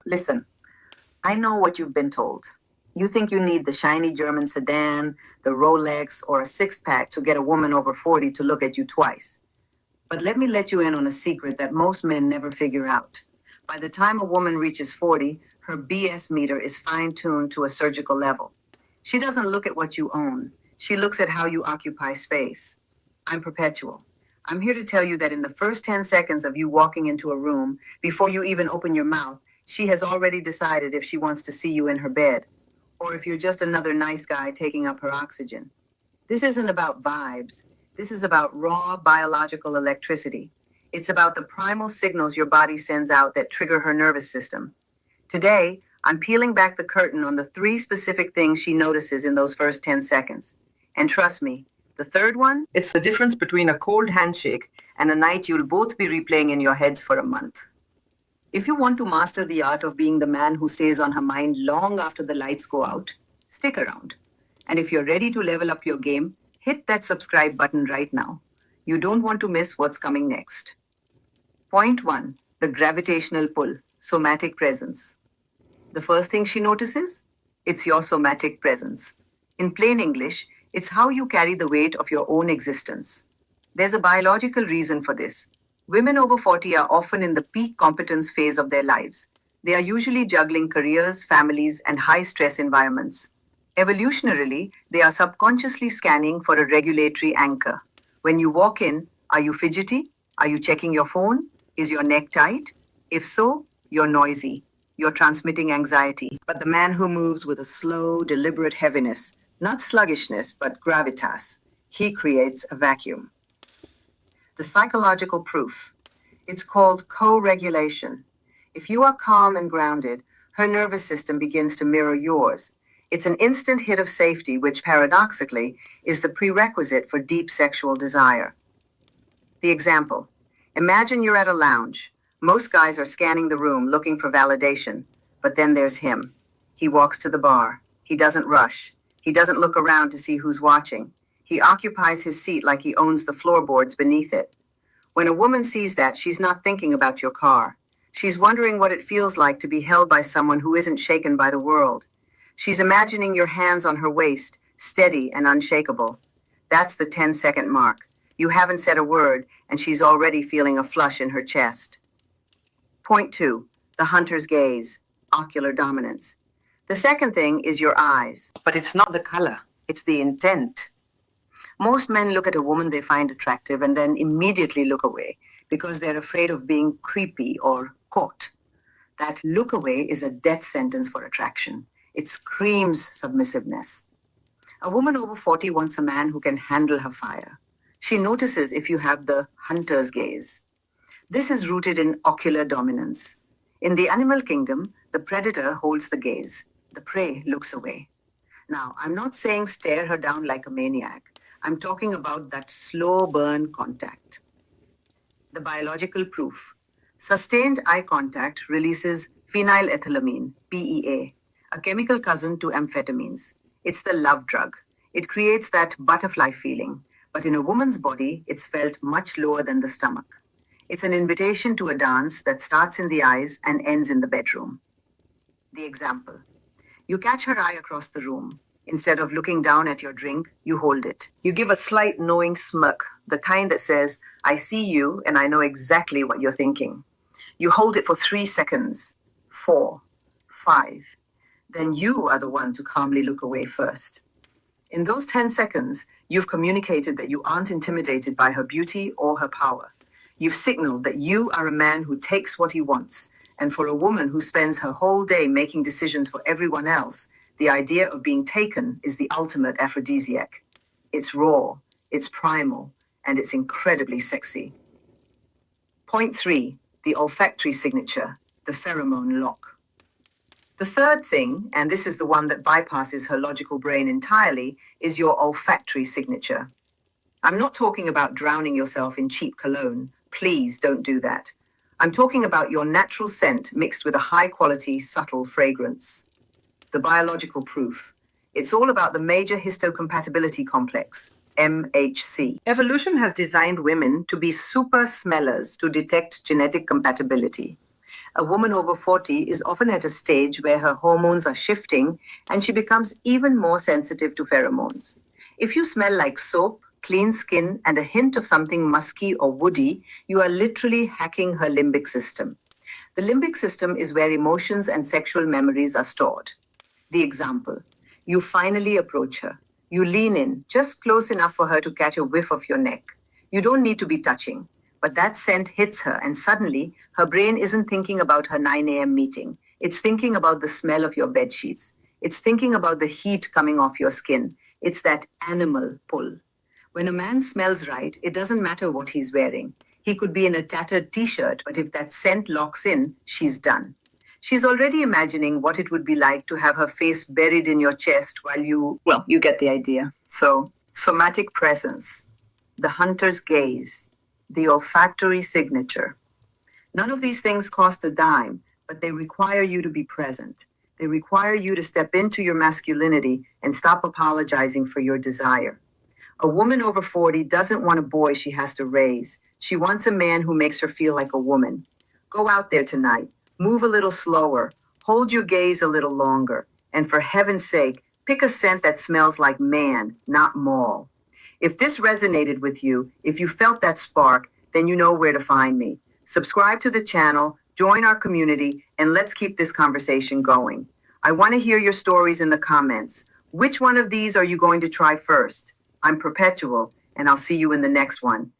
Listen, I know what you've been told. You think you need the shiny German sedan, the Rolex, or a six pack to get a woman over 40 to look at you twice. But let me let you in on a secret that most men never figure out. By the time a woman reaches 40, her BS meter is fine tuned to a surgical level. She doesn't look at what you own, she looks at how you occupy space. I'm perpetual. I'm here to tell you that in the first 10 seconds of you walking into a room, before you even open your mouth, she has already decided if she wants to see you in her bed, or if you're just another nice guy taking up her oxygen. This isn't about vibes. This is about raw biological electricity. It's about the primal signals your body sends out that trigger her nervous system. Today, I'm peeling back the curtain on the three specific things she notices in those first 10 seconds. And trust me, the third one? It's the difference between a cold handshake and a night you'll both be replaying in your heads for a month. If you want to master the art of being the man who stays on her mind long after the lights go out, stick around. And if you're ready to level up your game, hit that subscribe button right now. You don't want to miss what's coming next. Point 1. The gravitational pull, somatic presence. The first thing she notices? It's your somatic presence. In plain English, it's how you carry the weight of your own existence. There's a biological reason for this. Women over 40 are often in the peak competence phase of their lives. They are usually juggling careers, families, and high stress environments. Evolutionarily, they are subconsciously scanning for a regulatory anchor. When you walk in, are you fidgety? Are you checking your phone? Is your neck tight? If so, you're noisy. You're transmitting anxiety. But the man who moves with a slow, deliberate heaviness, not sluggishness, but gravitas, he creates a vacuum. The psychological proof. It's called co-regulation. If you are calm and grounded, her nervous system begins to mirror yours. It's an instant hit of safety, which paradoxically is the prerequisite for deep sexual desire. The example. Imagine you're at a lounge. Most guys are scanning the room looking for validation, but then there's him. He walks to the bar. He doesn't rush. He doesn't look around to see who's watching. He occupies his seat like he owns the floorboards beneath it. When a woman sees that, she's not thinking about your car. She's wondering what it feels like to be held by someone who isn't shaken by the world. She's imagining your hands on her waist, steady and unshakable. That's the 10-second mark. You haven't said a word, and she's already feeling a flush in her chest. Point 2. The hunter's gaze, ocular dominance. The second thing is your eyes. But it's not the color, it's the intent. Most men look at a woman they find attractive and then immediately look away because they're afraid of being creepy or caught. That look away is a death sentence for attraction. It screams submissiveness. A woman over 40 wants a man who can handle her fire. She notices if you have the hunter's gaze. This is rooted in ocular dominance. In the animal kingdom, the predator holds the gaze. The prey looks away. Now, I'm not saying stare her down like a maniac. I'm talking about that slow burn contact. The biological proof. Sustained eye contact releases phenylethylamine, PEA, a chemical cousin to amphetamines. It's the love drug. It creates that butterfly feeling, but in a woman's body, it's felt much lower than the stomach. It's an invitation to a dance that starts in the eyes and ends in the bedroom. The example. You catch her eye across the room. Instead of looking down at your drink, you hold it. You give a slight knowing smirk, the kind that says, I see you and I know exactly what you're thinking. You hold it for 3 seconds, 4, 5. Then you are the one to calmly look away first. In those 10 seconds, you've communicated that you aren't intimidated by her beauty or her power. You've signaled that you are a man who takes what he wants. And for a woman who spends her whole day making decisions for everyone else, the idea of being taken is the ultimate aphrodisiac. It's raw, it's primal, and it's incredibly sexy. Point 3. The olfactory signature, the pheromone lock. The third thing, and this is the one that bypasses her logical brain entirely, is your olfactory signature. I'm not talking about drowning yourself in cheap cologne. Please don't do that. I'm talking about your natural scent mixed with a high-quality, subtle fragrance. The biological proof. It's all about the major histocompatibility complex, MHC. Evolution has designed women to be super smellers to detect genetic compatibility. A woman over 40 is often at a stage where her hormones are shifting and she becomes even more sensitive to pheromones. If you smell like soap, clean skin, and a hint of something musky or woody, you are literally hacking her limbic system. The limbic system is where emotions and sexual memories are stored. The example: you finally approach her. You lean in, just close enough for her to catch a whiff of your neck. You don't need to be touching. But that scent hits her, and suddenly her brain isn't thinking about her 9 a.m. meeting. It's thinking about the smell of your bed sheets. It's thinking about the heat coming off your skin. It's that animal pull. When a man smells right, it doesn't matter what he's wearing. He could be in a tattered t-shirt, but if that scent locks in, she's done. She's already imagining what it would be like to have her face buried in your chest while you get the idea. So, somatic presence, the hunter's gaze, the olfactory signature. None of these things cost a dime, but they require you to be present. They require you to step into your masculinity and stop apologizing for your desire. A woman over 40 doesn't want a boy she has to raise. She wants a man who makes her feel like a woman. Go out there tonight. Move a little slower. Hold your gaze a little longer. And for heaven's sake, pick a scent that smells like man, not mall. If this resonated with you, if you felt that spark, then you know where to find me. Subscribe to the channel, join our community, and let's keep this conversation going. I want to hear your stories in the comments. Which one of these are you going to try first? I'm Perpetual, and I'll see you in the next one.